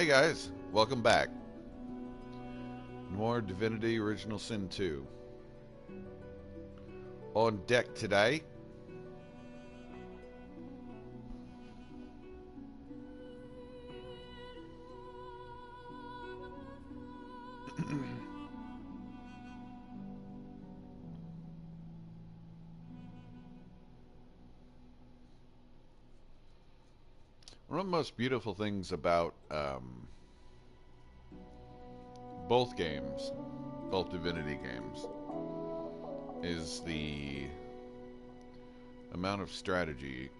Hey guys, welcome back. More Divinity Original Sin 2. On deck today, one of the most beautiful things about both games, both Divinity games, is the amount of strategy.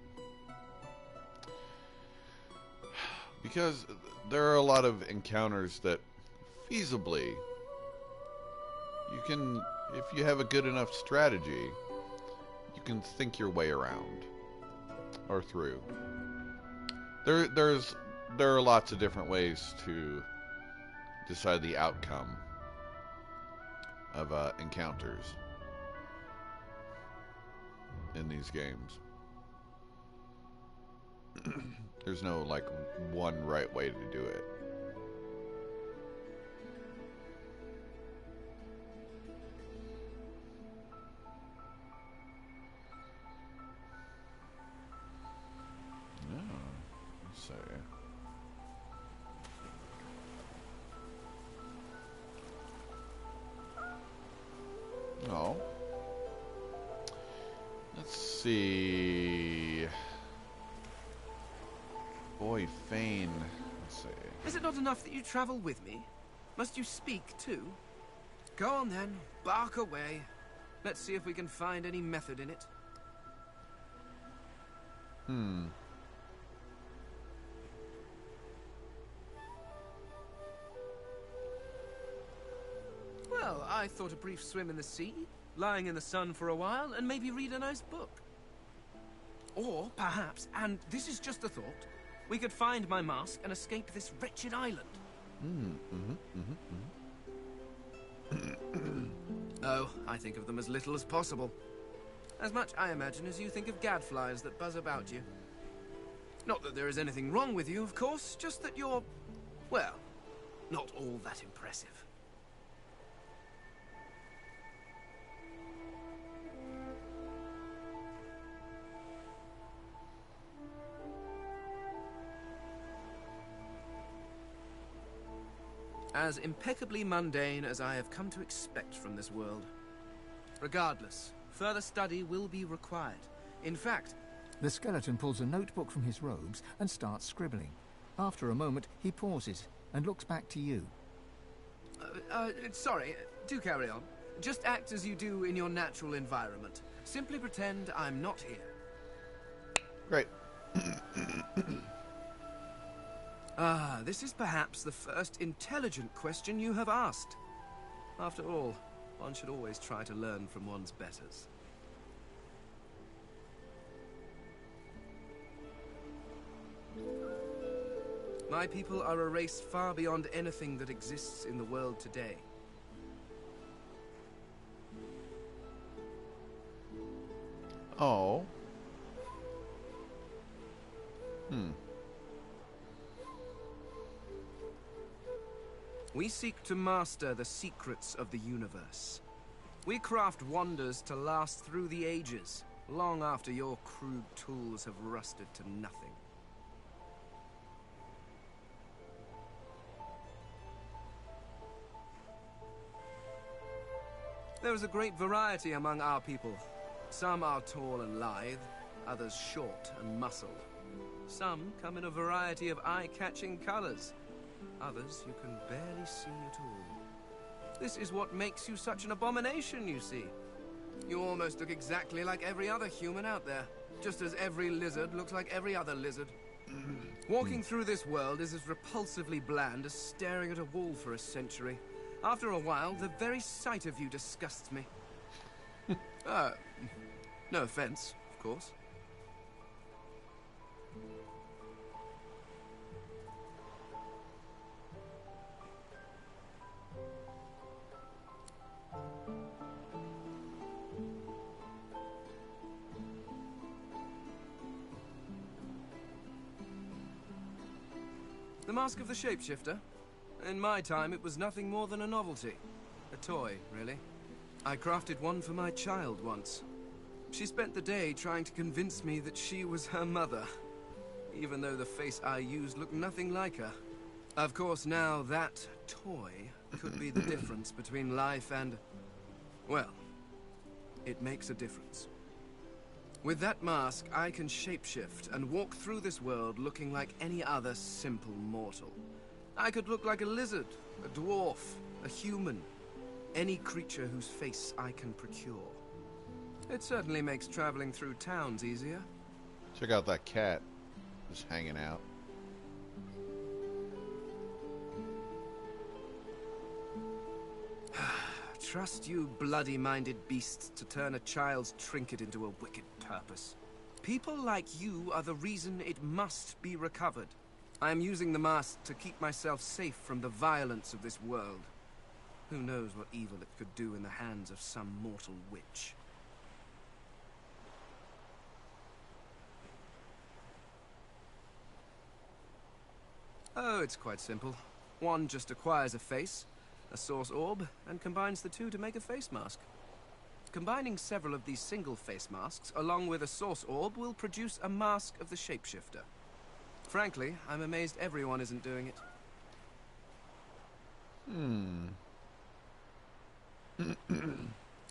Because there are a lot of encounters that feasibly you can, if you have a good enough strategy, you can think your way around or through. There are lots of different ways to decide the outcome of encounters in these games. There's no like one right way to do it. Yeah, let's see. Oh. Let's see. Boy, Fane. Let's see. Is it not enough that you travel with me? Must you speak too? Go on then, bark away. Let's see if we can find any method in it. Well, I thought a brief swim in the sea, lying in the sun for a while, and maybe read a nice book. Or perhaps, and this is just a thought, we could find my mask and escape this wretched island. Oh, I think of them as little as possible. As much, I imagine, as you think of gadflies that buzz about you. Not that there is anything wrong with you, of course, just that you're, well, not all that impressive. As impeccably mundane as I have come to expect from this world. Regardless, further study will be required. In fact... The skeleton pulls a notebook from his robes and starts scribbling. After a moment, he pauses and looks back to you. Sorry, do carry on. Just act as you do in your natural environment. Simply pretend I'm not here. Great. This is perhaps the first intelligent question you have asked. After all, one should always try to learn from one's betters. My people are a race far beyond anything that exists in the world today. Oh. We seek to master the secrets of the universe. We craft wonders to last through the ages, long after your crude tools have rusted to nothing. There is a great variety among our people. Some are tall and lithe, others short and muscled. Some come in a variety of eye-catching colors. Others you can barely see at all. This is what makes you such an abomination, you see. You almost look exactly like every other human out there, just as every lizard looks like every other lizard. Walking through this world is as repulsively bland as staring at a wall for a century. After a while, the very sight of you disgusts me. No offense, of course. The Mask of the Shapeshifter? In my time, it was nothing more than a novelty. A toy, really. I crafted one for my child once. She spent the day trying to convince me that she was her mother, even though the face I used looked nothing like her. Of course, now that toy could be the difference between life and... well, it makes a difference. With that mask, I can shapeshift and walk through this world looking like any other simple mortal. I could look like a lizard, a dwarf, a human, any creature whose face I can procure. It certainly makes traveling through towns easier. Check out that cat just hanging out. Trust you bloody-minded beasts to turn a child's trinket into a wicked purpose. People like you are the reason it must be recovered. I am using the mask to keep myself safe from the violence of this world. Who knows what evil it could do in the hands of some mortal witch. Oh, it's quite simple. One just acquires a face, a source orb, and combines the two to make a face mask. Combining several of these single face masks along with a source orb will produce a mask of the shapeshifter. Frankly, I'm amazed everyone isn't doing it.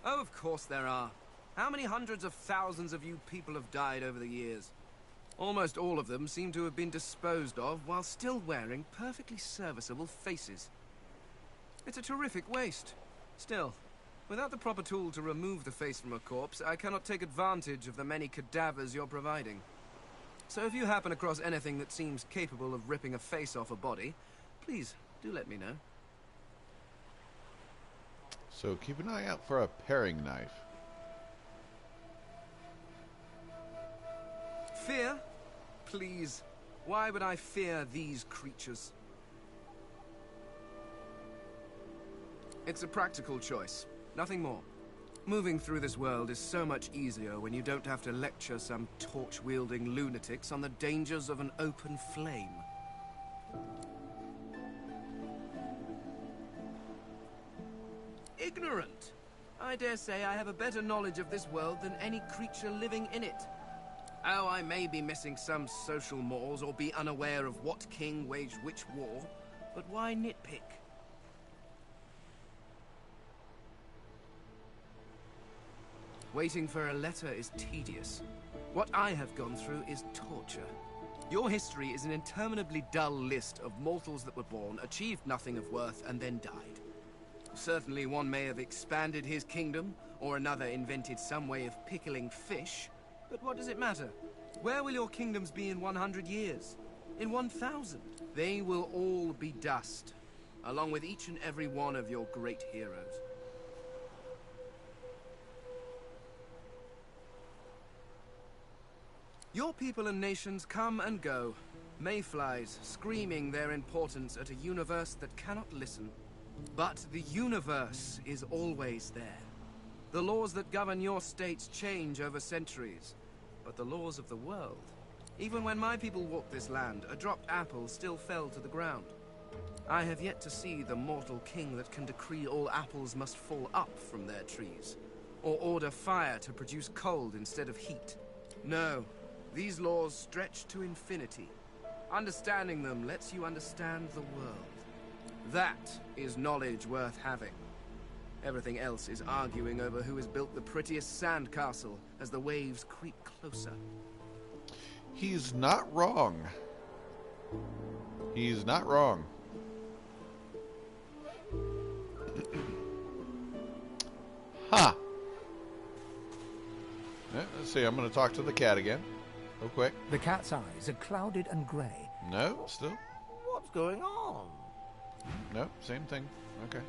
Oh, of course there are. How many hundreds of thousands of you people have died over the years? Almost all of them seem to have been disposed of while still wearing perfectly serviceable faces. It's a terrific waste. Still, without the proper tool to remove the face from a corpse, I cannot take advantage of the many cadavers you're providing. So if you happen across anything that seems capable of ripping a face off a body, please do let me know. So keep an eye out for a paring knife. Fear? Please. Why would I fear these creatures? It's a practical choice. Nothing more. Moving through this world is so much easier when you don't have to lecture some torch-wielding lunatics on the dangers of an open flame. Ignorant! I dare say I have a better knowledge of this world than any creature living in it. Oh, I may be missing some social mores or be unaware of what king waged which war, but why nitpick? Waiting for a letter is tedious. What I have gone through is torture. Your history is an interminably dull list of mortals that were born, achieved nothing of worth, and then died. Certainly one may have expanded his kingdom, or another invented some way of pickling fish, but what does it matter? Where will your kingdoms be in 100 years? In 1,000? They will all be dust, along with each and every one of your great heroes. Your people and nations come and go, mayflies screaming their importance at a universe that cannot listen. But the universe is always there. The laws that govern your states change over centuries, but the laws of the world... Even when my people walked this land, a dropped apple still fell to the ground. I have yet to see the mortal king that can decree all apples must fall up from their trees, or order fire to produce cold instead of heat. No, these laws stretch to infinity. Understanding them lets you understand the world. That is knowledge worth having. Everything else is arguing over who has built the prettiest sandcastle as the waves creep closer. He's not wrong. He's not wrong. Ha! Let's see, I'm going to talk to the cat again. Real quick. The cat's eyes are clouded and grey. No, still. What's going on? No, same thing. Okay.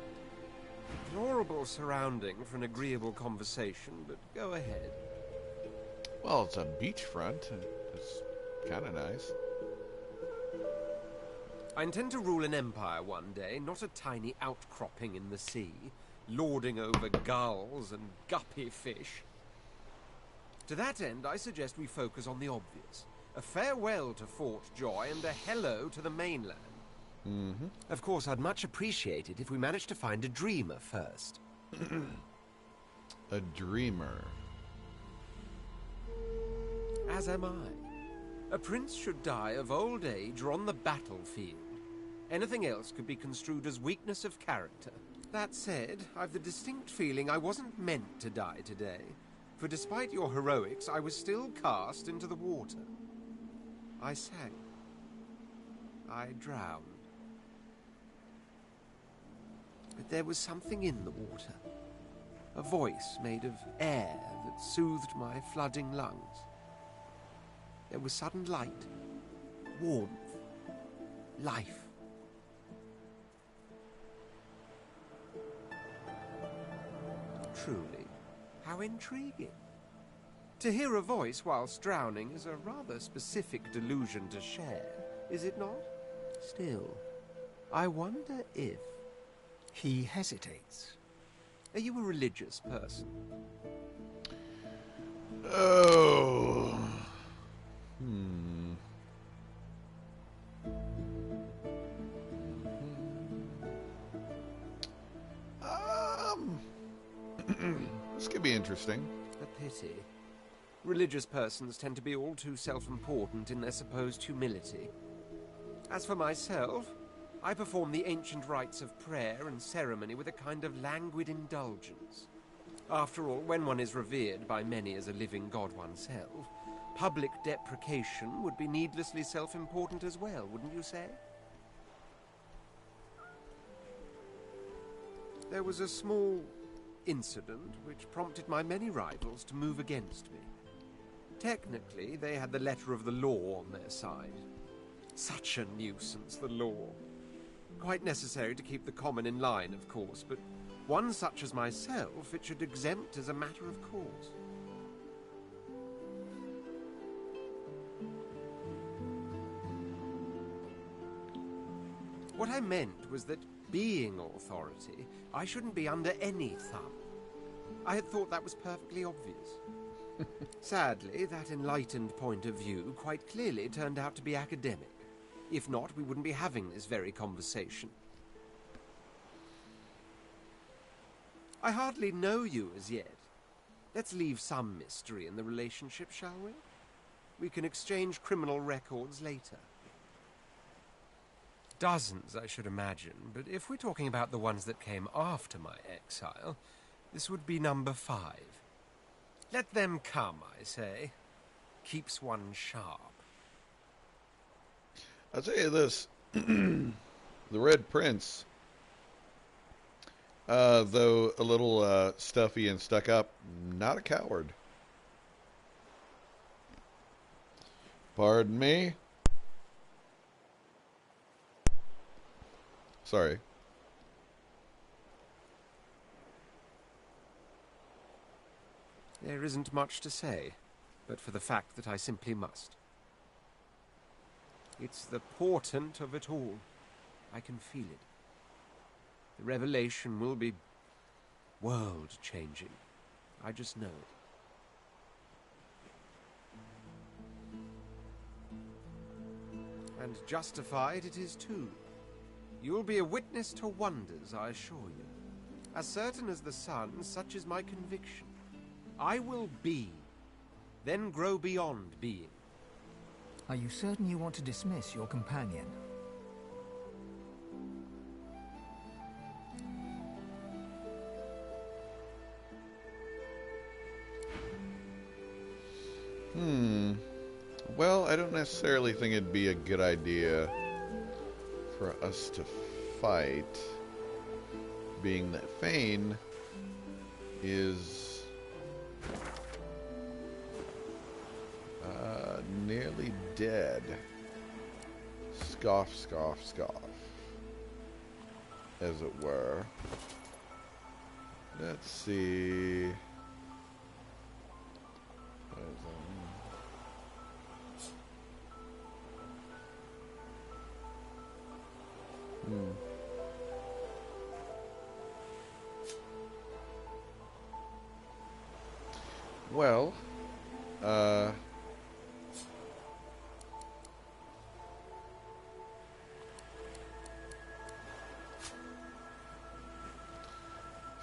Deplorable surrounding for an agreeable conversation, but go ahead. Well, it's a beachfront. It's kind of nice. I intend to rule an empire one day, not a tiny outcropping in the sea, lording over gulls and guppy fish. To that end, I suggest we focus on the obvious. A farewell to Fort Joy and a hello to the mainland. Mm-hmm. Of course, I'd much appreciate it if we managed to find a dreamer first. A dreamer. As am I. A prince should die of old age or on the battlefield. Anything else could be construed as weakness of character. That said, I've the distinct feeling I wasn't meant to die today. For despite your heroics, I was still cast into the water. I sank. I drowned. But there was something in the water. A voice made of air that soothed my flooding lungs. There was sudden light, warmth, life. Truly, how intriguing. To hear a voice whilst drowning is a rather specific delusion to share, is it not? Still, I wonder if... He hesitates. Are you a religious person? Oh. This could be interesting. A pity. Religious persons tend to be all too self-important in their supposed humility. As for myself, I perform the ancient rites of prayer and ceremony with a kind of languid indulgence. After all, when one is revered by many as a living god oneself, public deprecation would be needlessly self-important as well, wouldn't you say? There was a small incident which prompted my many rivals to move against me. Technically, they had the letter of the law on their side. Such a nuisance, the law. Quite necessary to keep the common in line, of course, but one such as myself it should exempt as a matter of course. What I meant was that, being authority, I shouldn't be under any thumb. I had thought that was perfectly obvious. Sadly, that enlightened point of view quite clearly turned out to be academic. If not, we wouldn't be having this very conversation. I hardly know you as yet. Let's leave some mystery in the relationship, shall we? We can exchange criminal records later. Dozens, I should imagine, but if we're talking about the ones that came after my exile, this would be number 5. Let them come, I say. Keeps one sharp. I'll tell you this. The Red Prince, though a little stuffy and stuck up, not a coward. Pardon me? Sorry. There isn't much to say, but for the fact that I simply must. It's the portent of it all. I can feel it. The revelation will be world-changing. I just know it. And justified it is too. You'll be a witness to wonders, I assure you. As certain as the sun, such is my conviction. I will be, then grow beyond being. Are you certain you want to dismiss your companion? Well, I don't necessarily think it'd be a good idea for us to fight, being that Fane is nearly dead. Scoff, scoff, scoff, as it were. Let's see. Well,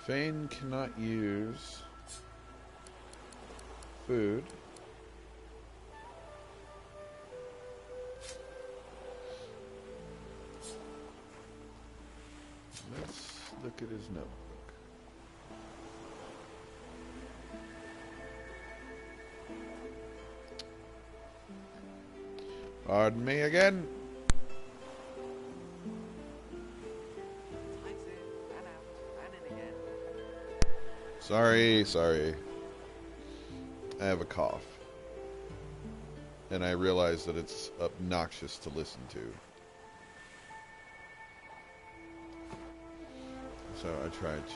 Fane cannot use food. Let's look at his notebook. Pardon me again. Sorry. I have a cough. And I realize that it's obnoxious to listen to. So I tried to...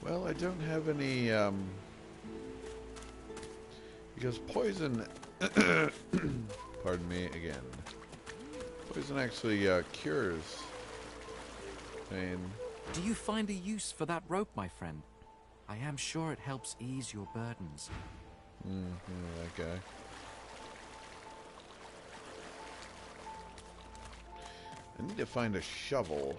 Well, I don't have any, because poison, pardon me again, poison actually cures pain. Do you find a use for that rope, my friend? I am sure it helps ease your burdens. Yeah, that guy. I need to find a shovel.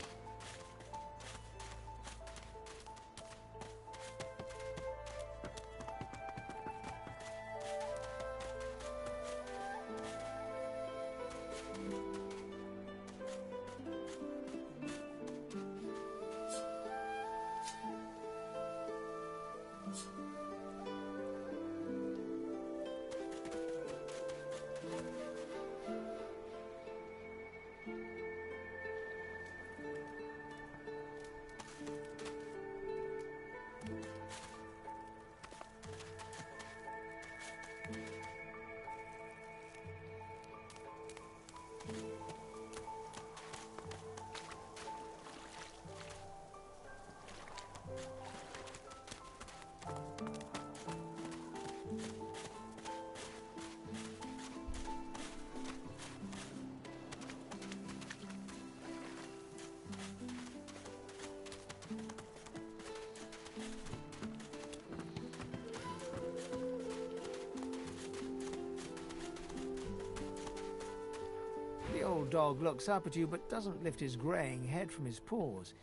The old dog looks up at you but doesn't lift his greying head from his paws.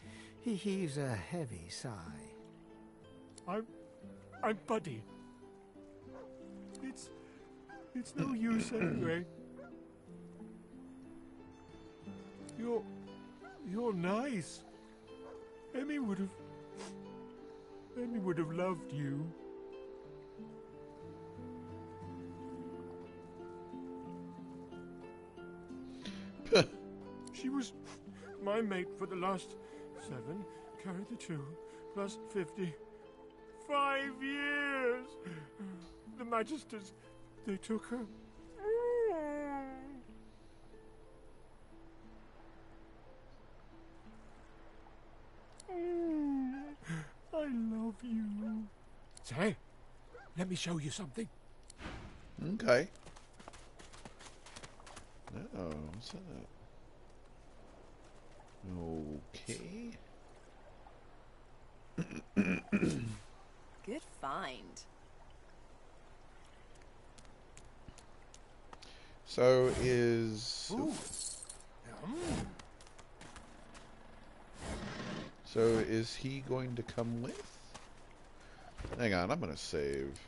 He heaves a heavy sigh. I'm Buddy. It's no use anyway. You're nice. Emmy would have loved you. She was my mate for the last 7, carry the 2, plus 50. 5 years! The Magisters, they took her. I love you. Say, let me show you something. Okay. Oh, what's that? Okay. Good find. So is... Ooh. So is he going to come with? Hang on, I'm going to save.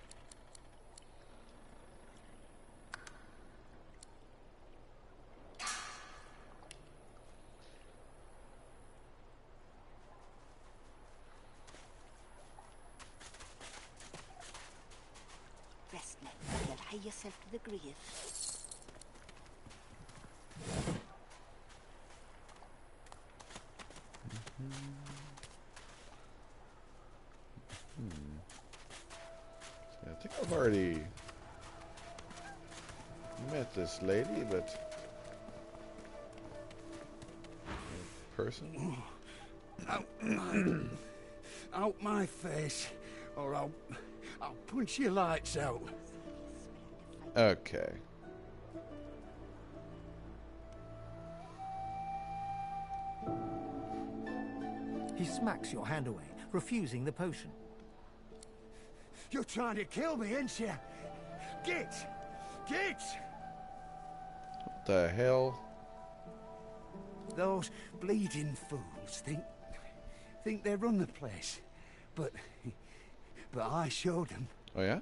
Rest med, eller hej. yourself to the grave. I think I've already met this lady, but person. Out my face, or I'll punch your lights out. Okay. He smacks your hand away, refusing the potion. You're trying to kill me, ain't you? Get! What the hell? Those bleeding fools think they run the place, but I showed them. Oh yeah?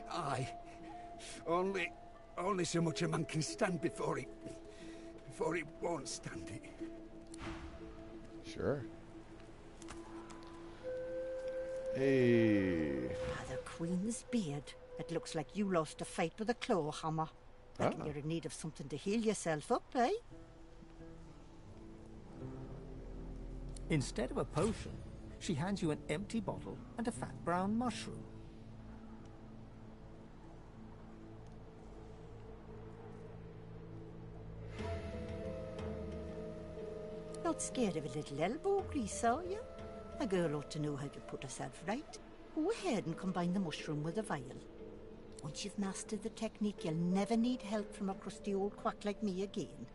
Aye. Only so much a man can stand before he won't stand it. Sure. Hey. The Queen's beard. It looks like you lost a fight with a claw hammer. Reckon you're in need of something to heal yourself up, eh? Instead of a potion, she hands you an empty bottle and a fat brown mushroom. Not scared of a little elbow grease, are you? A girl ought to know how to put herself right. Go ahead and combine the mushroom with a vial. Once you've mastered the technique, you'll never need help from a crusty old quack like me again.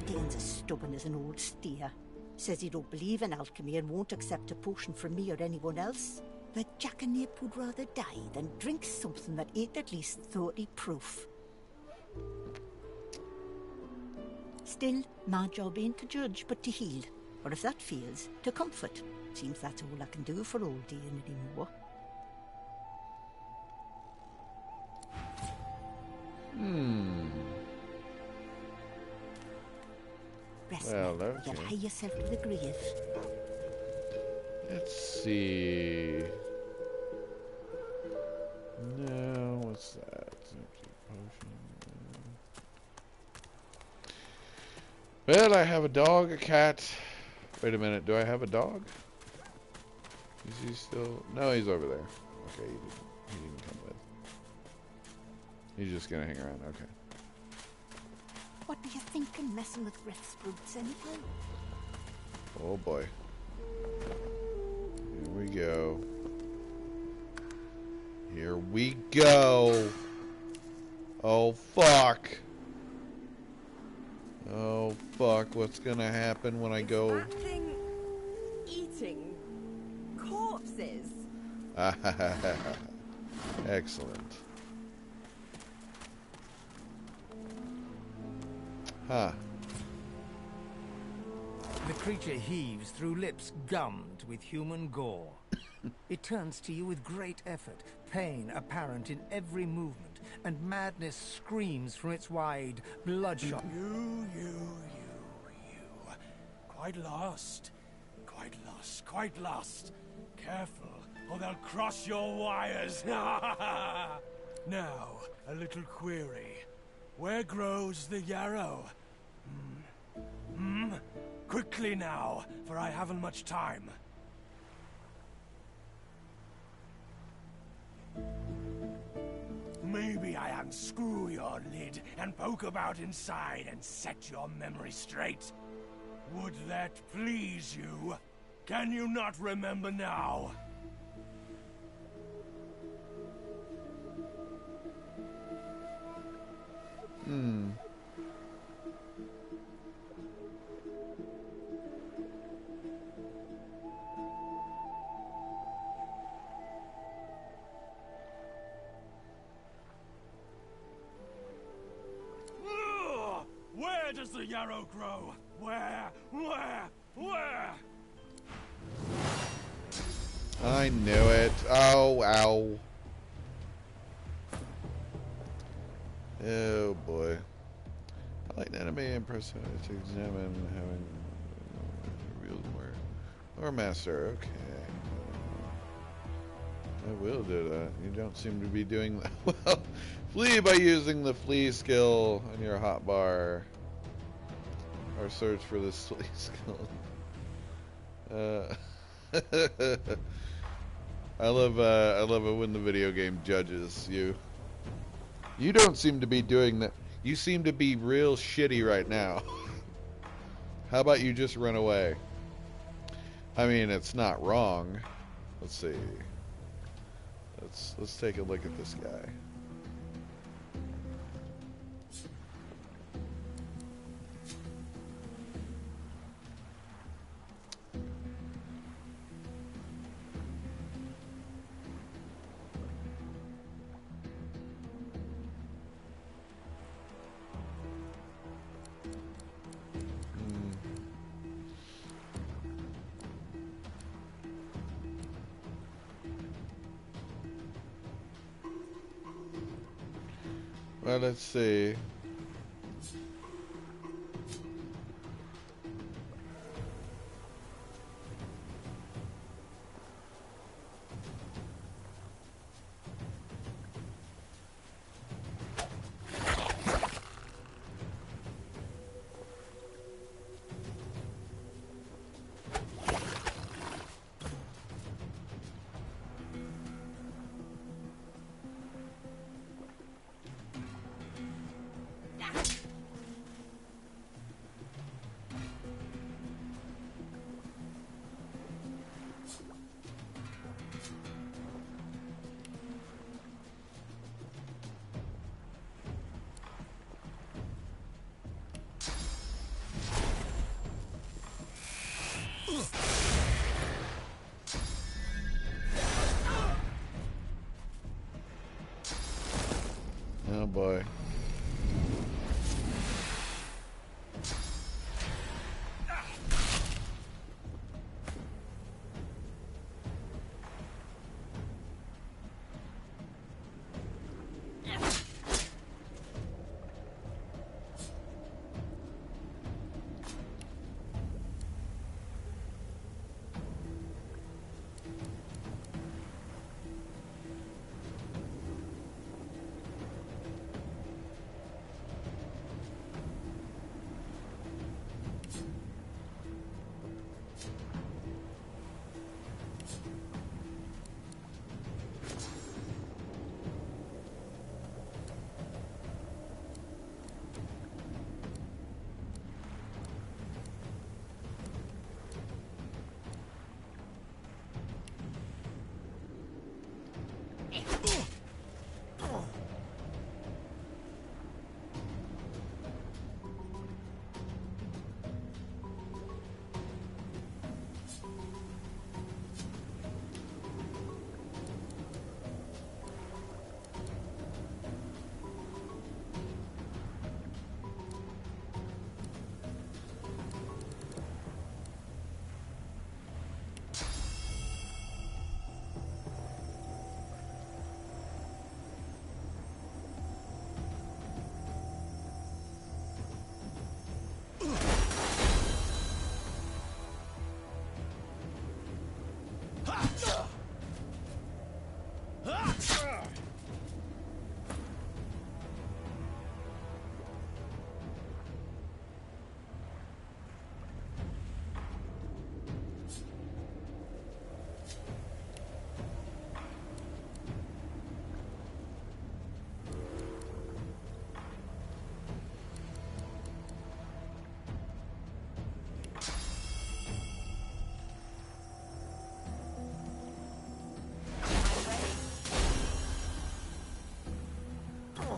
Dane's as stubborn as an old steer. Says he don't believe in alchemy and won't accept a potion from me or anyone else. But Jackanap would rather die than drink something that ain't at least 30 proof. Still, my job ain't to judge, but to heal. Or if that fails, to comfort. Seems that's all I can do for old Dane anymore. Rest Well, now. okay. You'll hie yourself to the grave. Let's see. No, what's that? Empty potion. Well, I have a dog, a cat. Wait a minute, do I have a dog? Is he still? No, he's over there. Okay, he didn't come with. He's just gonna hang around. Okay. What do you think of messing with Griff's roots anyhow? Oh boy. Here we go. Here we go. Oh fuck. Oh fuck, what's gonna happen when I go? That thing eating corpses. Excellent. Huh. The creature heaves through lips gummed with human gore. It turns to you with great effort, pain apparent in every movement, and madness screams from its wide, bloodshot... You. Quite lost. Quite lost. Careful, or they'll cross your wires. Now, a little query. Where grows the yarrow? Quickly now, for I haven't much time. Maybe I unscrew your lid and poke about inside and set your memory straight. Would that please you? Can you not remember now? Where does the yarrow grow? Where? I knew it. Oh, ow. Oh, boy. I like enemy impression to examine having real more. Or master, okay. I will do that. You don't seem to be doing that well. Flee by using the flee skill on your hotbar. Or search for this flee skill. I love it when the video game judges you. You don't seem to be doing that. You seem to be real shitty right now. How about you just run away? I mean, it's not wrong. Let's see. Let's take a look at this guy. Well, let's see. Oh boy.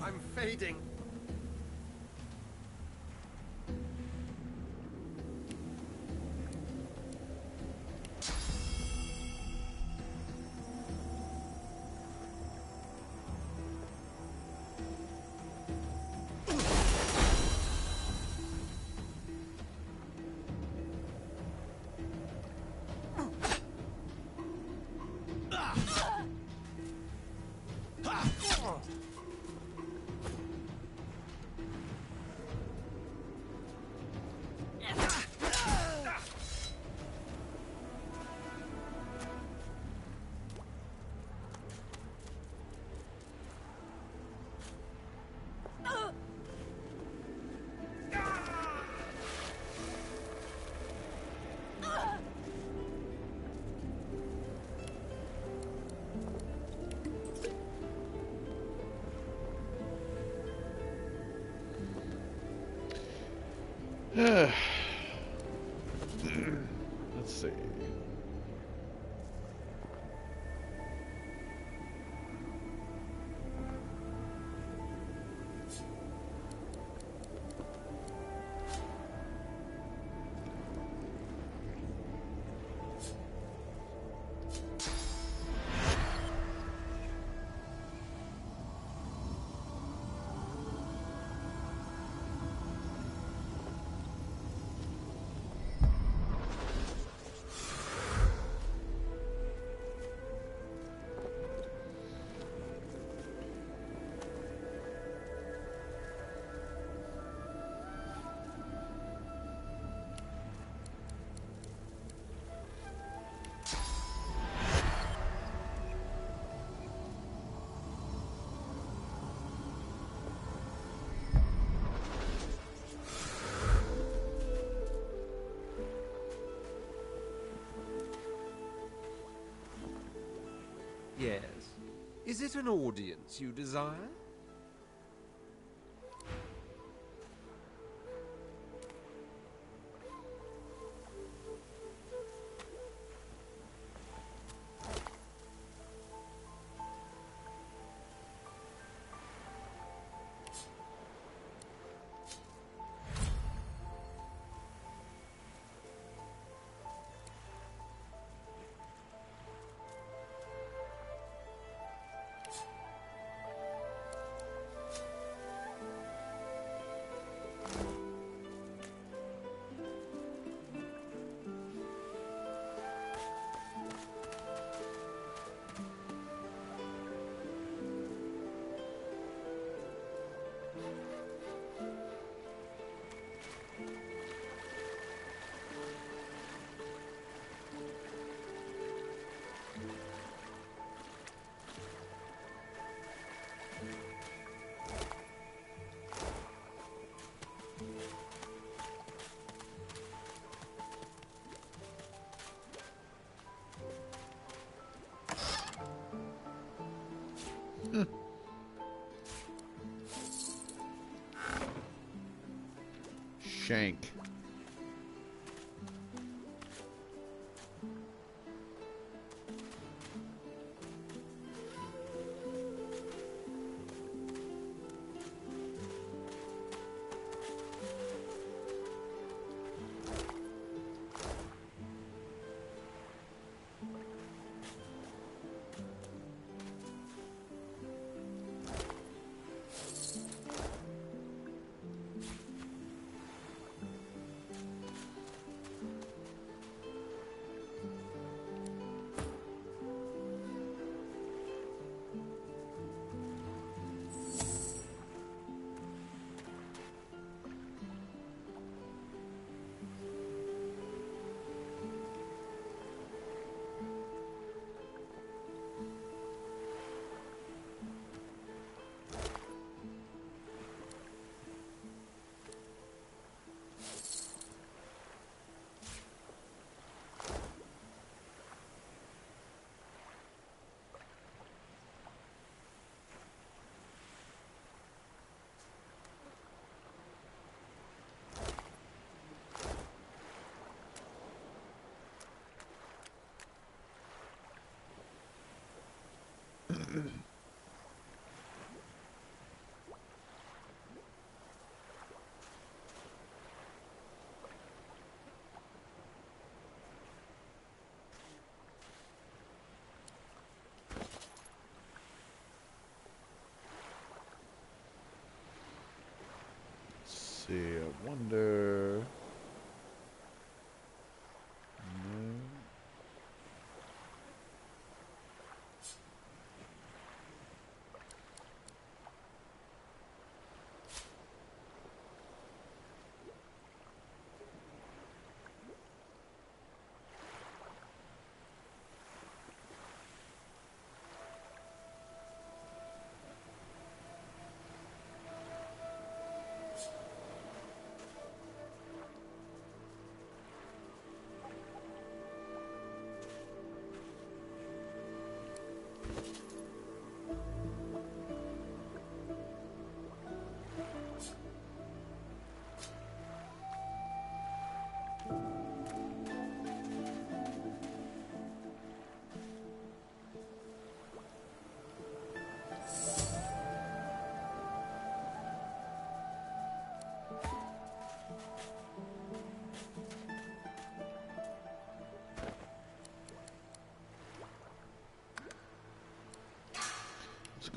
I'm fading. Let's see. Yes. Is it an audience you desire? Shank. See, I wonder. No.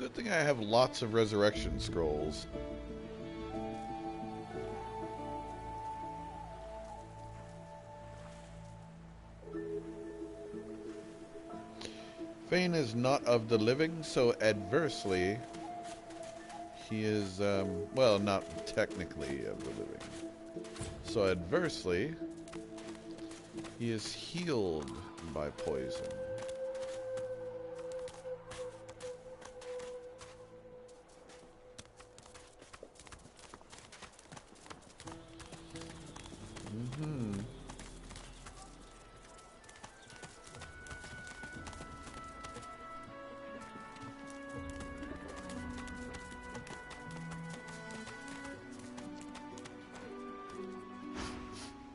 Good thing I have lots of resurrection scrolls. Fane is not of the living, so adversely, he is, well, not technically of the living. So adversely, he is healed by poison.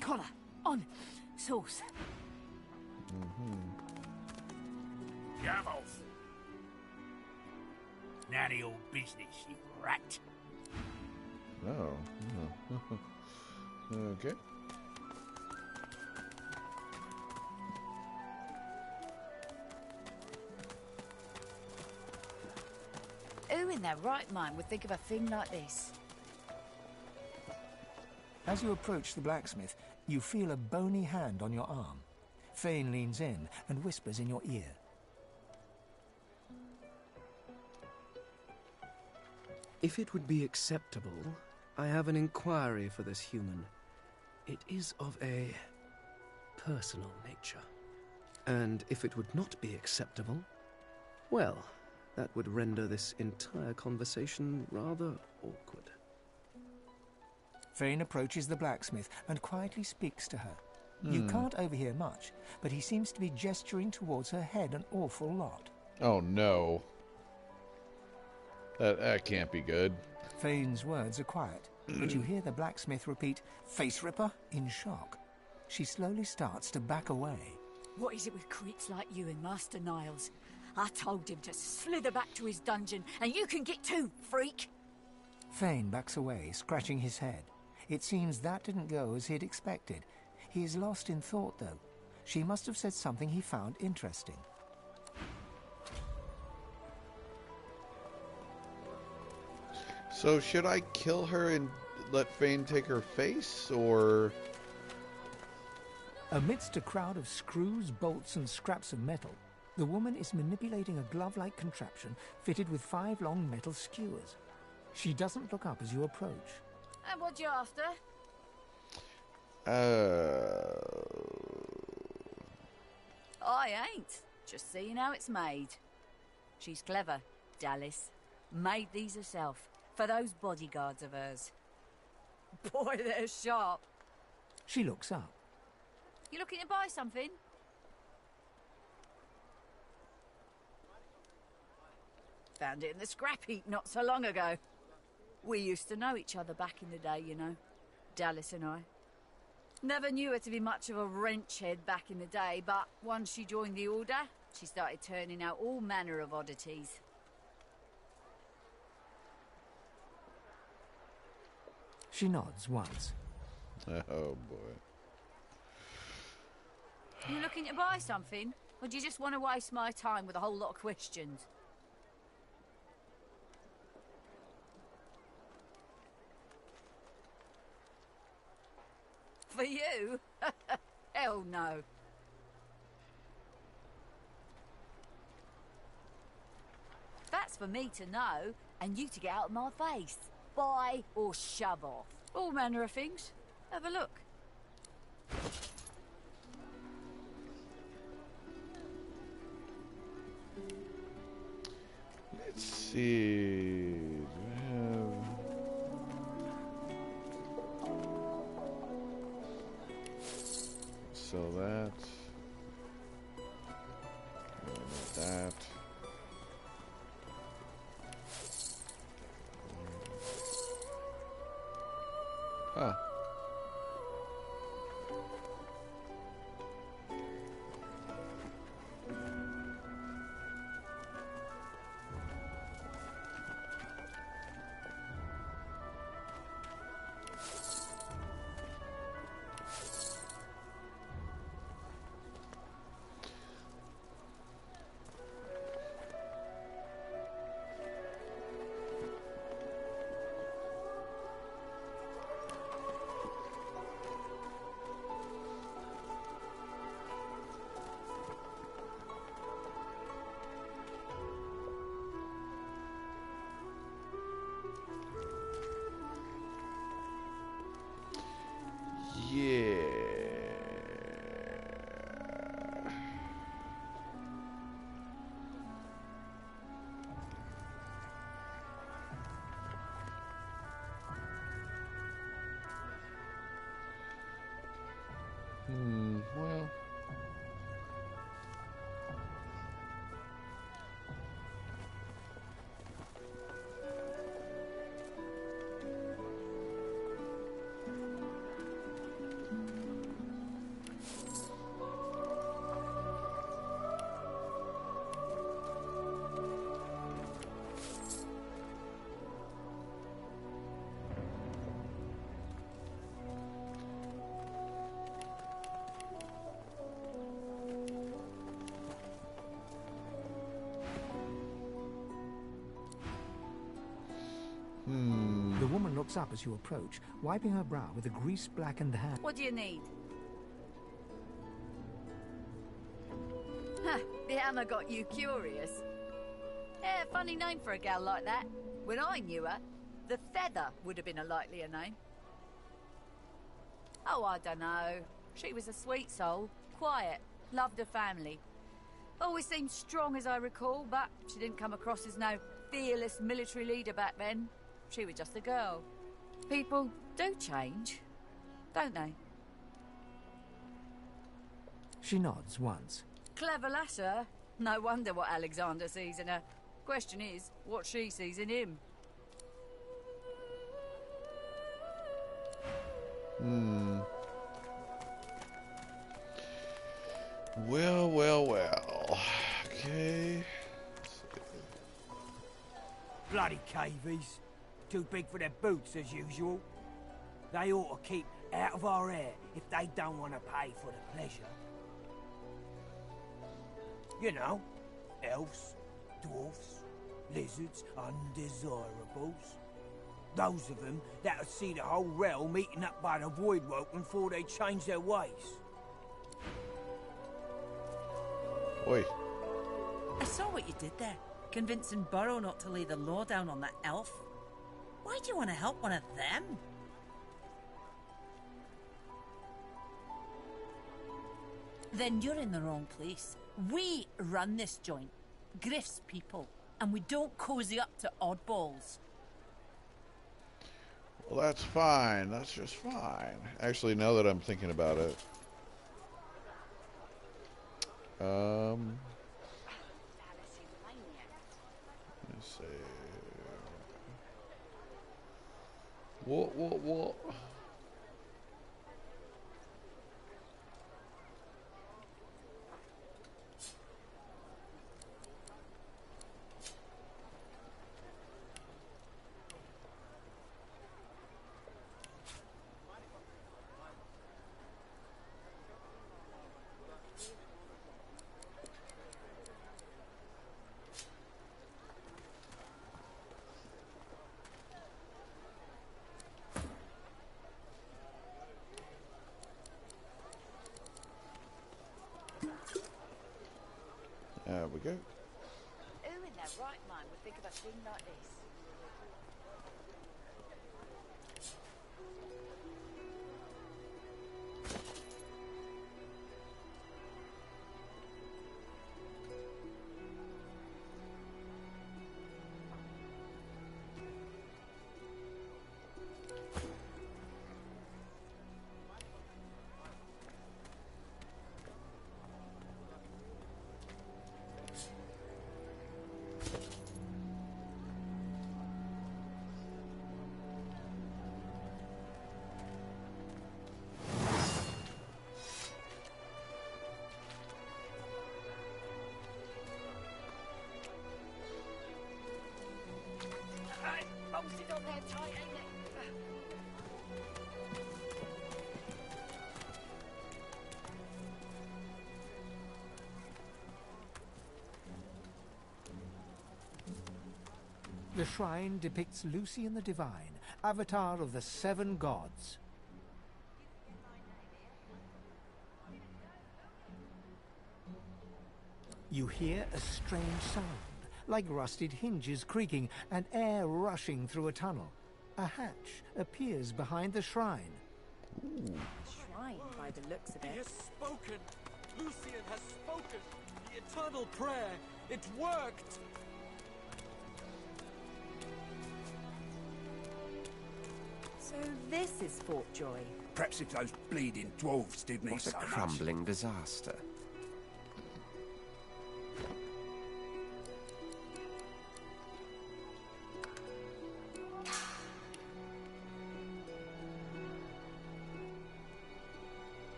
Collar, on, sauce. Devils! None of your business, you rat. Oh. Okay. Who in their right mind would think of a thing like this? As you approach the blacksmith, you feel a bony hand on your arm. Fane leans in and whispers in your ear. If it would be acceptable, I have an inquiry for this human. It is of a personal nature. And if it would not be acceptable, well, that would render this entire conversation rather awkward. Fane approaches the blacksmith and quietly speaks to her. You can't overhear much, but he seems to be gesturing towards her head an awful lot. Oh no. That can't be good. Fane's words are quiet, but you hear the blacksmith repeat, "Face Ripper," in shock. She slowly starts to back away. What is it with creeps like you and Master Niles? I told him to slither back to his dungeon, and you can get too, freak! Fane backs away, scratching his head. It seems that didn't go as he'd expected. He is lost in thought, though. She must have said something he found interesting. So should I kill her and let Fane take her face, or... Amidst a crowd of screws, bolts, and scraps of metal, the woman is manipulating a glove-like contraption fitted with 5 long metal skewers. She doesn't look up as you approach. And what you after? I ain't. Just seeing how it's made. She's clever, Dallas. Made these herself, for those bodyguards of hers. Boy, they're sharp. She looks up. You looking to buy something? Found it in the scrap heap not so long ago. We used to know each other back in the day, you know. Dallas and I. Never knew her to be much of a wrench head back in the day, but once she joined the Order, she started turning out all manner of oddities. She nods once. Oh, boy. You looking to buy something? Or do you just want to waste my time with a whole lot of questions? For you? Hell no. That's for me to know, and you to get out of my face. Buy or shove off. All manner of things. Have a look. Let's see. Do I have... So that. That. Huh. Well. The woman looks up as you approach, wiping her brow with a grease-blackened hand. What do you need? Ha! The hammer got you curious. Yeah, funny name for a gal like that. When I knew her, the Feather would have been a likelier name. Oh, I dunno. She was a sweet soul, quiet, loved her family. Always seemed strong as I recall, but she didn't come across as no fearless military leader back then. She was just a girl. People do change, don't they? She nods once. Clever lass, her. No wonder what Alexander sees in her. Question is, what she sees in him. Well, well, well. Okay. Bloody cavies. Too big for their boots, as usual. They ought to keep out of our hair if they don't want to pay for the pleasure. You know, elves, dwarfs, lizards, undesirables. Those of them that would see the whole realm eaten up by the void woken before they change their ways. Oi. I saw what you did there, convincing Burrow not to lay the law down on that elf. Why do you want to help one of them? Then you're in the wrong place. We run this joint, Griff's people, and we don't cozy up to oddballs. Well, that's fine. That's just fine. Actually, now that I'm thinking about it. Let's see. What? There we go. Who in their right mind would think of a thing like this? Bolted on there tight, ain't it? The shrine depicts Lucian the Divine, avatar of the 7 gods. You hear a strange sound, like rusted hinges creaking and air rushing through a tunnel. A hatch appears behind the shrine. Ooh. Shrine, by the looks of it. He has spoken! Lucian has spoken! The eternal prayer! It worked! So this is Fort Joy. Perhaps if those bleeding dwarves did me What so a much. crumbling disaster.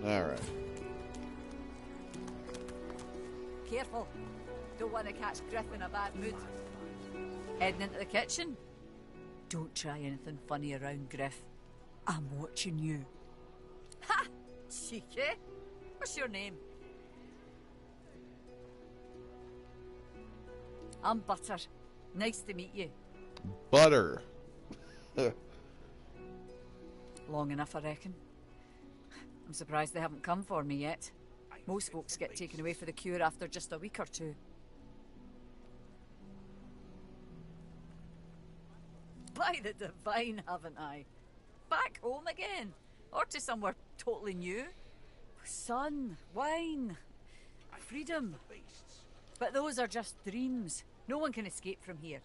Alright. Careful. Don't want to catch Griff in a bad mood. Heading into the kitchen? Don't try anything funny around Griff. I'm watching you. Ha! Cheeky. What's your name? I'm Butter. Nice to meet you. Butter. Long enough, I reckon. I'm surprised they haven't come for me yet. Most folks get taken away for the cure after just a week or two. By the divine, haven't I? Back home again? Or to somewhere totally new? Sun, wine, freedom. But those are just dreams. No one can escape from here.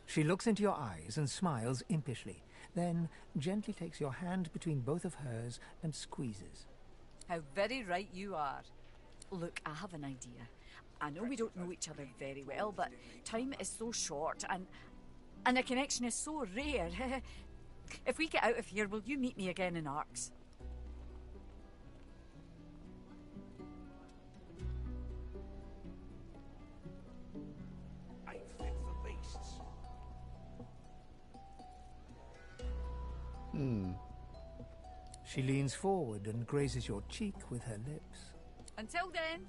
She looks into your eyes and smiles impishly, then gently takes your hand between both of hers and squeezes. How very right you are. Look, I have an idea. I know we don't know each other very well, but time is so short and a connection is so rare. If we get out of here, will you meet me again in Arks? Ain't fit for beasts. She leans forward and grazes your cheek with her lips. Until then,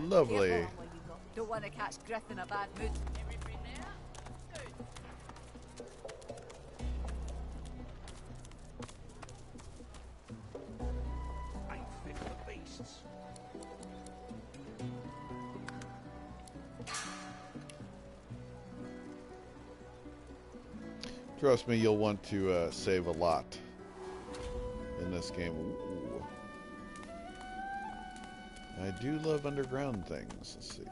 Lovely. careful on where you go. Don't want to catch Griff in a bad mood. Everything there? Good. Ain't fit for beasts. Trust me, you'll want to save a lot in this game. Ooh. I do love underground things. Let's see.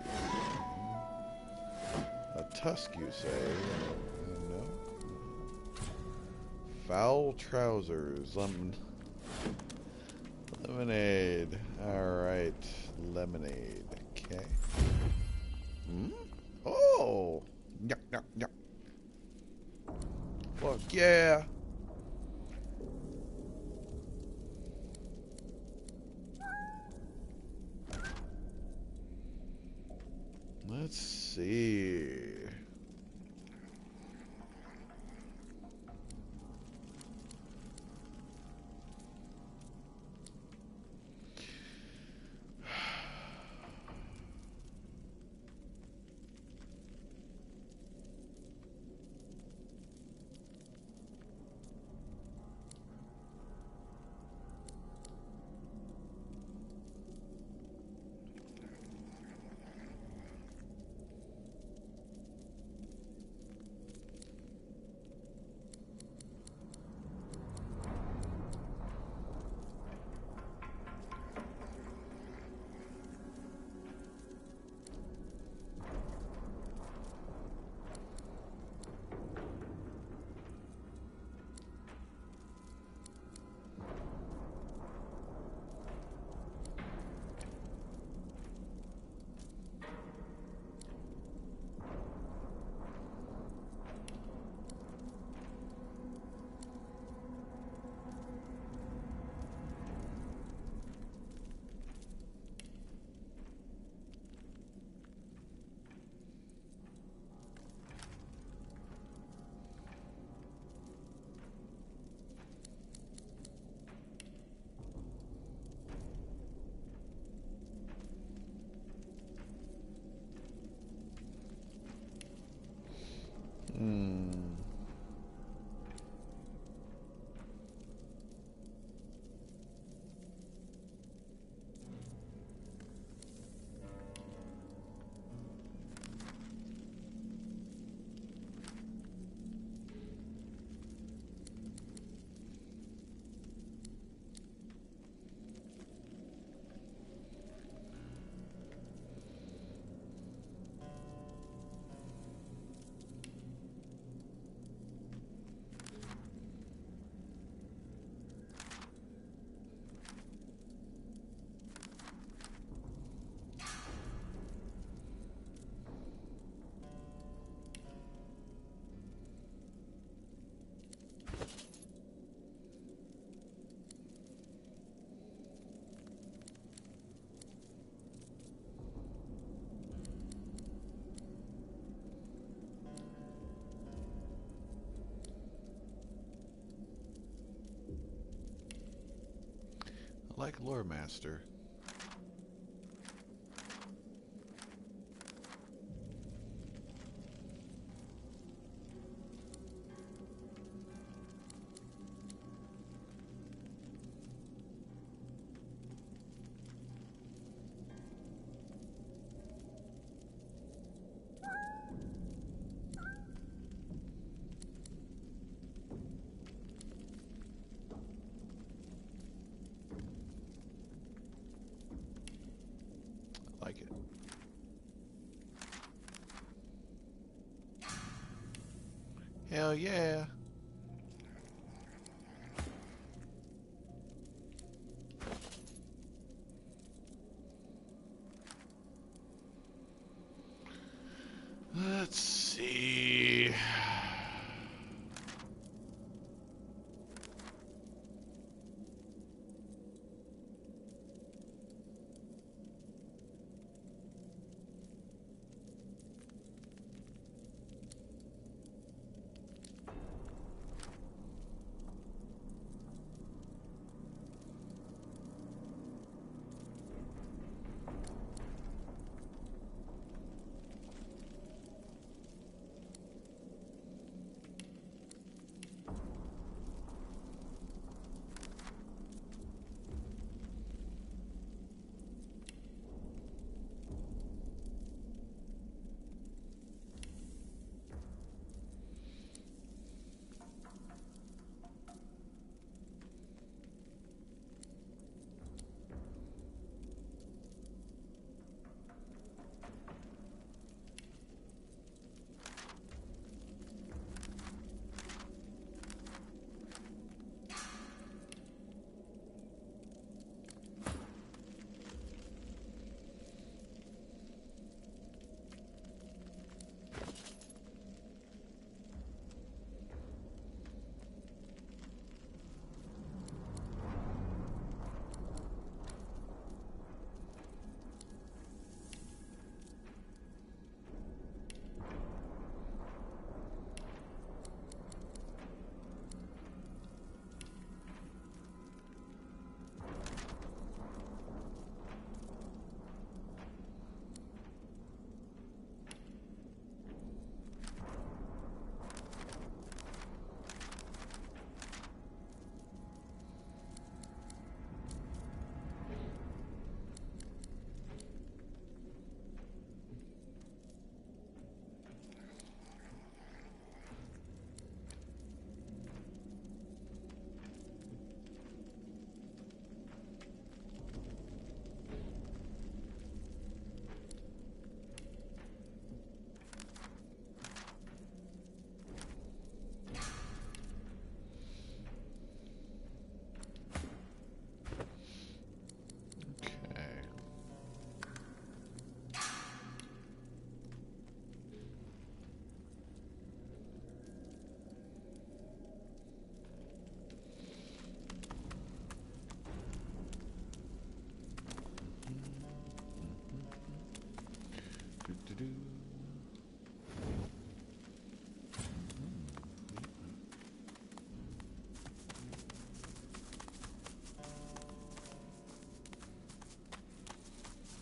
A tusk, you say? No. Foul trousers. Lemonade. Alright. Lemonade. Okay. Oh! Yuck, yuck, yuck. Fuck yeah! Let's see. like Lore Master. Like it. Hell yeah. Let's see.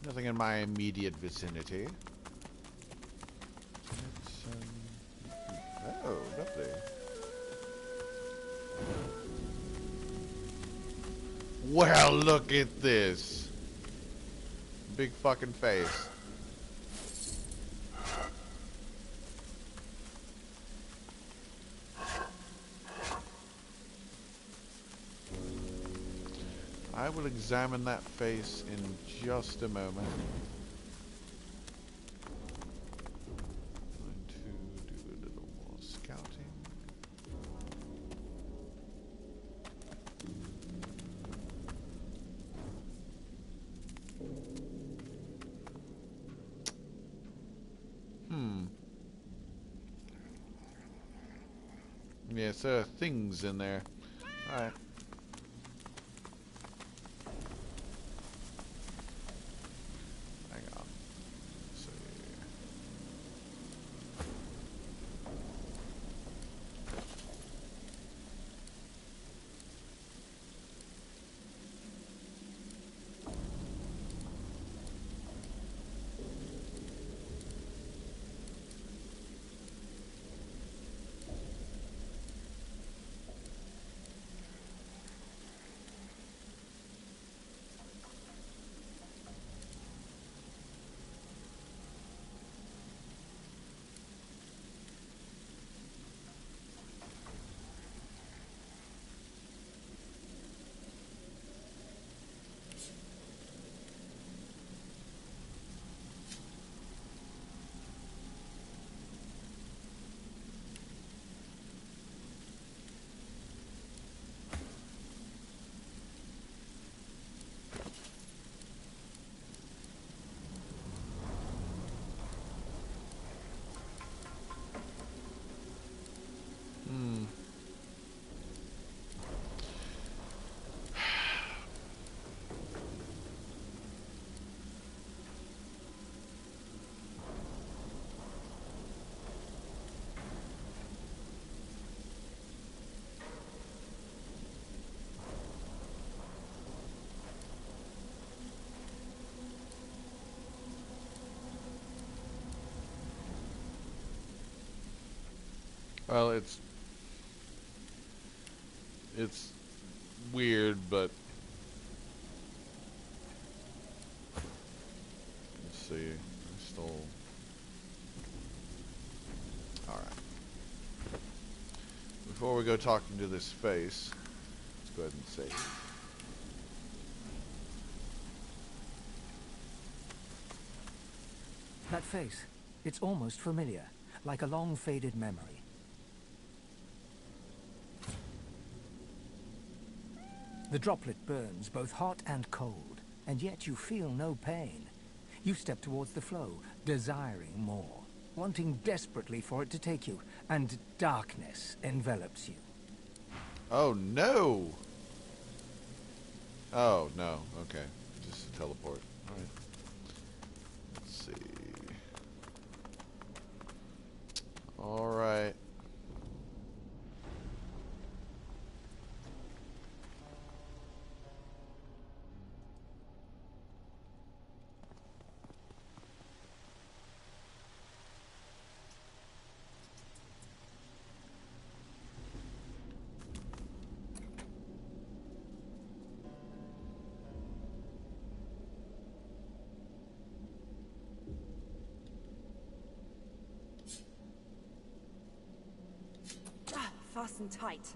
Nothing in my immediate vicinity. Oh, lovely. Well, look at this. Big fucking face. I will examine that face in just a moment. Going to do a little more scouting. Yes, there are things in there. Alright. Hang on. Let's see. Well, it's weird, but let's see. I stole. All right. Before we go talking to this face, let's go ahead and save. That face, it's almost familiar, like a long faded memory. The droplet burns both hot and cold, and yet you feel no pain. You step towards the flow, desiring more, wanting desperately for it to take you, and darkness envelops you. Oh no! Oh no, okay. Just a teleport. Alright. Let's see. Alright. Fasten tight.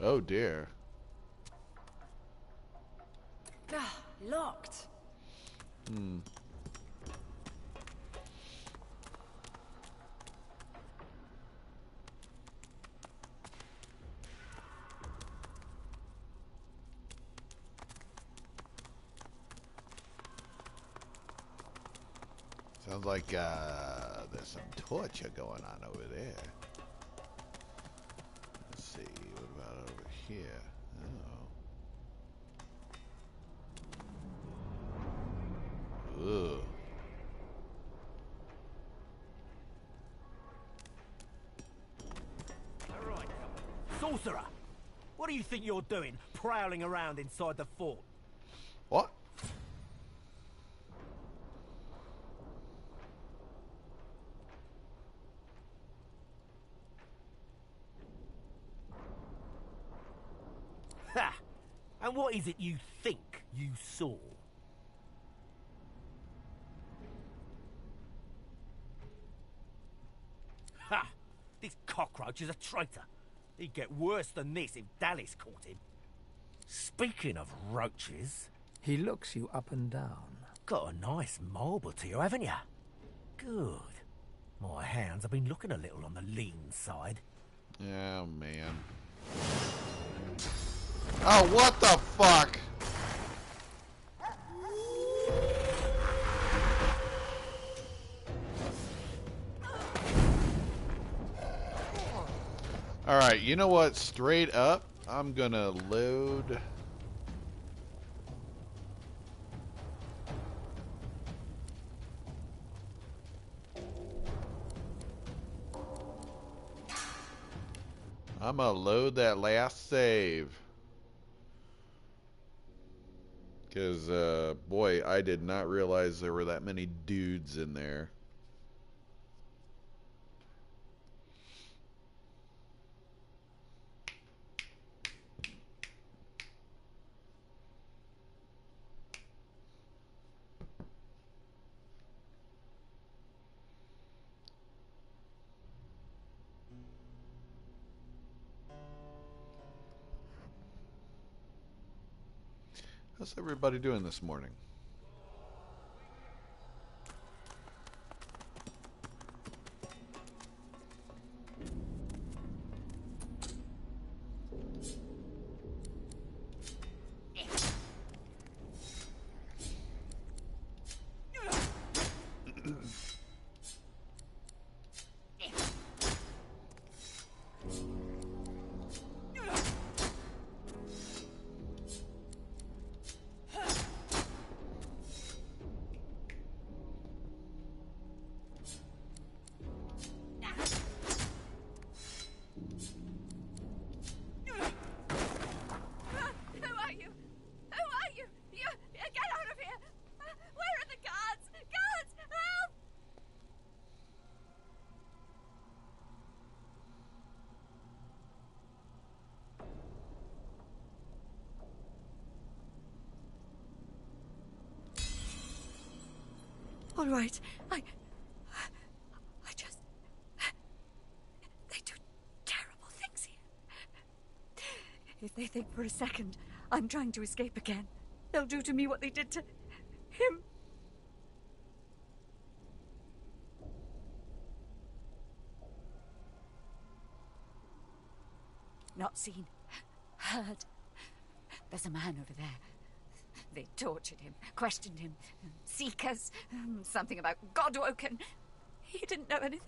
Oh dear. Ah, locked. Sounds like there's some torture going on over there. Let's see, what about over here? Oh. Ugh. All right, sorcerer! What do you think you're doing, prowling around inside the fort? What? Ha! And what is it you think you saw? Ha! This cockroach is a traitor. He'd get worse than this if Dallas caught him. Speaking of roaches... He looks you up and down. Got a nice marble to you, haven't you? Good. My hands have been looking a little on the lean side. Oh, man. Oh, what the fuck? Alright, you know what? Straight up, I'm gonna load... I'm gonna load that last save. Because, boy, I did not realize there were that many dudes in there. How's everybody doing this morning? All right. I just... They do terrible things here. If they think for a second I'm trying to escape again, they'll do to me what they did to him. Not seen. Heard. There's a man over there. They tortured him, questioned him. Seekers, something about Godwoken. He didn't know anything,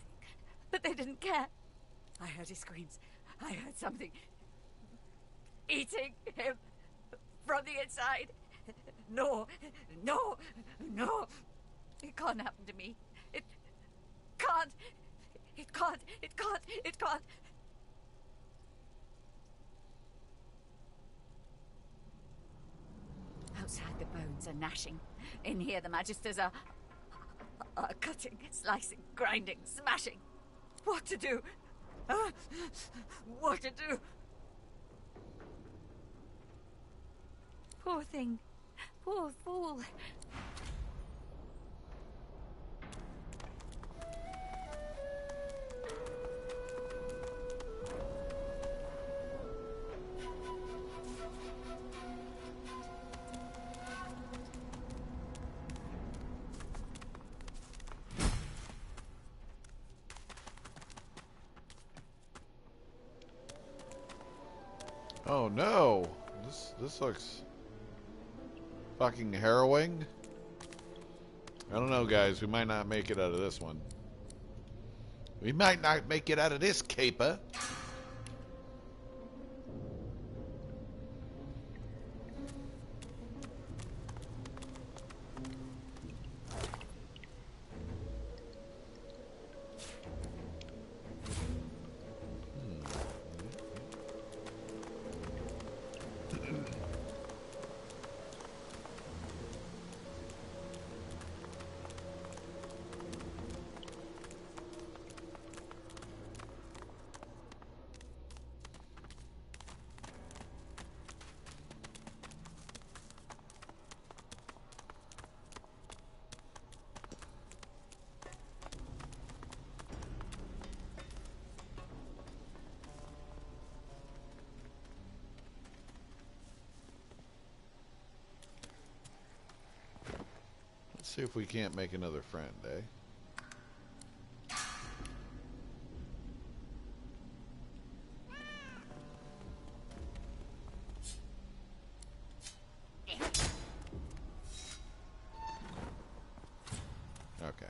but they didn't care. I heard his screams. I heard something eating him from the inside. No, no, no. It can't happen to me. It can't. It can't. It can't. It can't. Outside, the bones are gnashing. In here, the Magisters are cutting, slicing, grinding, smashing. What to do? What to do? Poor thing. Poor fool. Oh no! This looks fucking harrowing. I don't know, guys. We might not make it out of this one. We might not make it out of this caper. See if we can't make another friend, eh? Okay.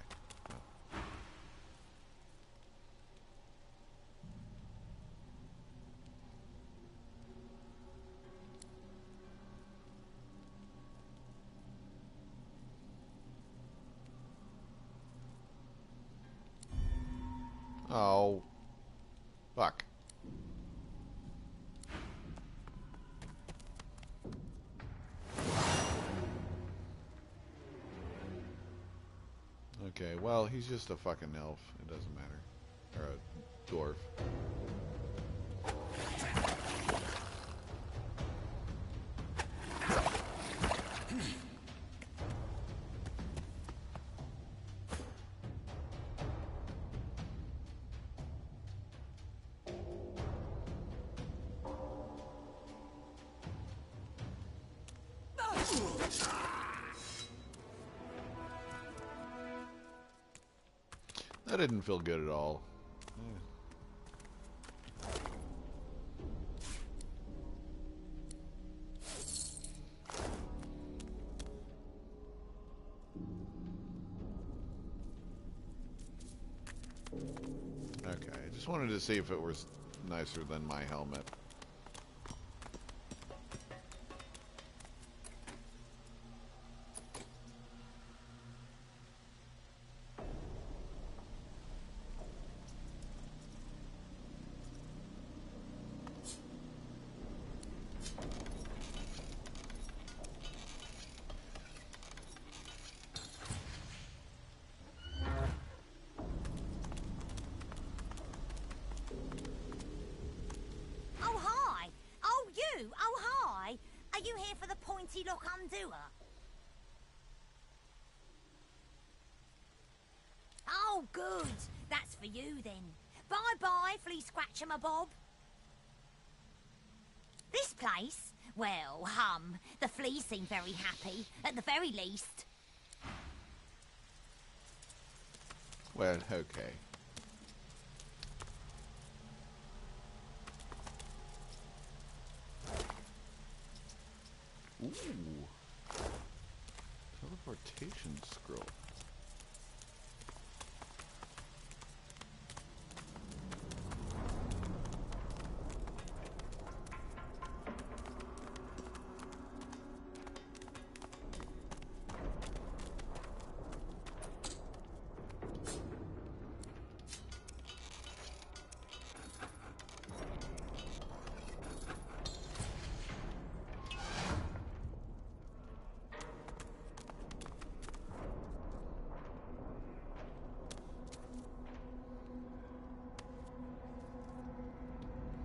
Oh. Fuck. well, he's just a fucking elf. It doesn't matter. Or a dwarf. That didn't feel good at all. Okay, I just wanted to see if it was nicer than my helmet. Oh, hi! Oh, you! Oh, hi! Are you here for the pointy lock undoer? Oh, good! That's for you, then. Bye-bye, flea scratcher my bob. This place? Well, the fleas seem very happy, at the very least. Well, okay. Ooh. Teleportation scroll.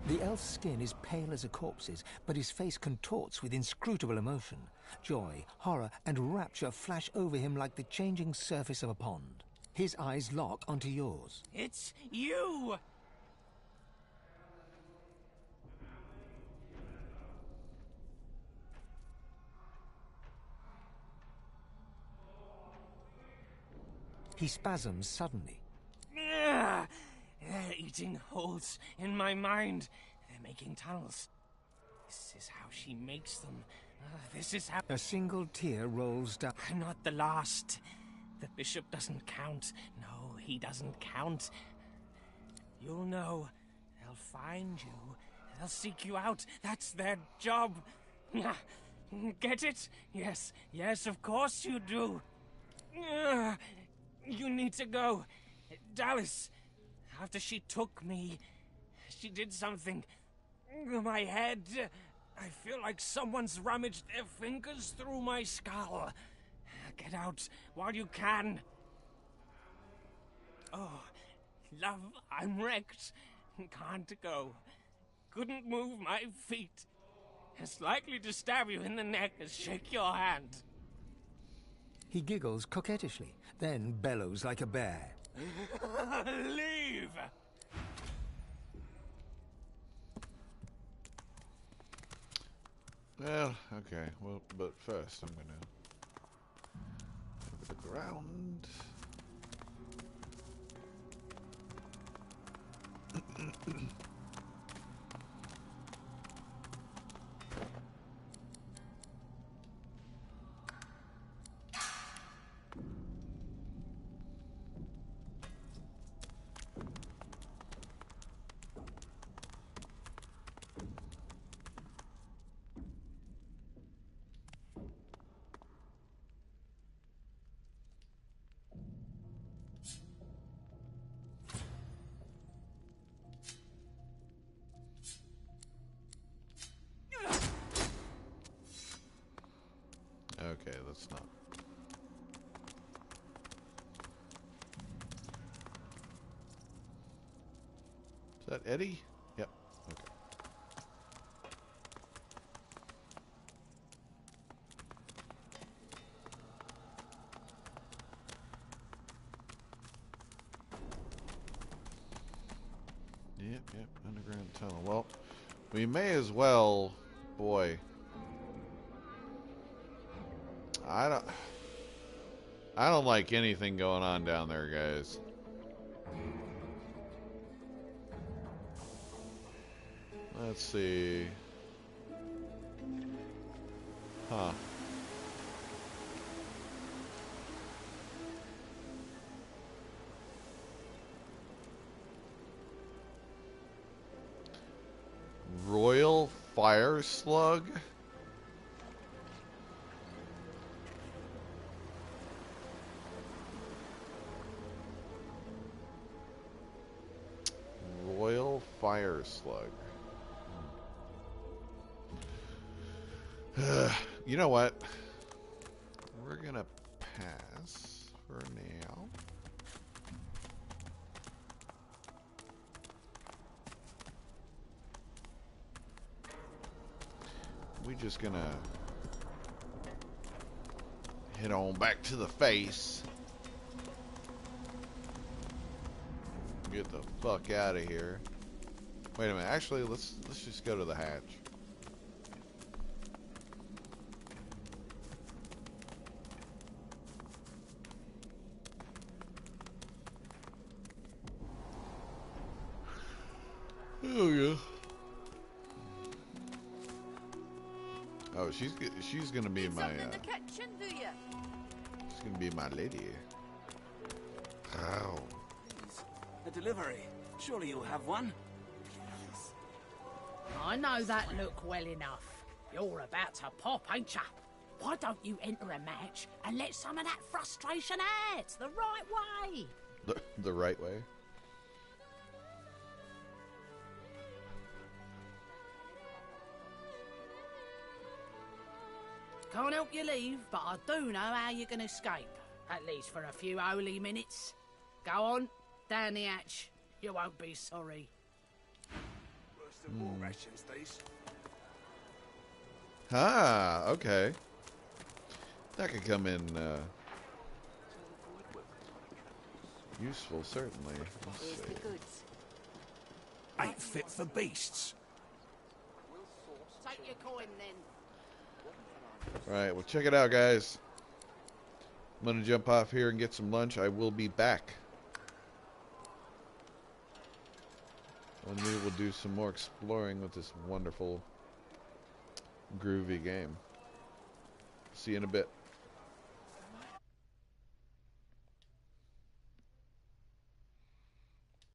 The elf's skin is pale as a corpse's, but his face contorts with inscrutable emotion. Joy, horror, and rapture flash over him like the changing surface of a pond. His eyes lock onto yours. It's you! He spasms suddenly. They're eating holes in my mind. They're making tunnels. This is how she makes them. This is how... A single tear rolls down. I'm not the last. The bishop doesn't count. No, he doesn't count. You'll know. They'll find you. They'll seek you out. That's their job. Get it? Yes, yes, of course you do. You need to go. Dallas, after she took me, she did something. My head. I feel like someone's rummaged their fingers through my skull. Get out while you can. Oh, love, I'm wrecked. Can't go. Couldn't move my feet. As likely to stab you in the neck as shake your hand. He giggles coquettishly, then bellows like a bear. Leave! Well, okay. Well, but first I'm gonna over the ground. Okay, let's not. that Eddie? Yep. Okay. Yep, underground tunnel. Well, we may as well, boy. I don't like anything going on down there, guys. Let's see. Huh. Royal Fire Slug? Royal Fire Slug. You know what? We're gonna pass for now. We're just gonna head on back to the face. Get the fuck out of here. Wait a minute. Actually, let's just go to the hatch. Oh yeah. Oh, she's gonna be my. Something to kitchen, do you? She's gonna be my lady. Oh. A delivery. Surely you'll have one. I know that look well enough. You're about to pop, ain't ya? Why don't you enter a match and let some of that frustration out the right way? The right way? Can't help you leave, but I do know how you can escape. At least for a few holy minutes. Go on, down the hatch. You won't be sorry. Worse than war rations, these. Ah, okay. That could come in useful, certainly. Let's Here's see. the goods. Ain't fit for beasts. Take your coin then. Alright, well check it out, guys. I'm gonna jump off here and get some lunch. I will be back. And we will do some more exploring with this wonderful, groovy game. See you in a bit.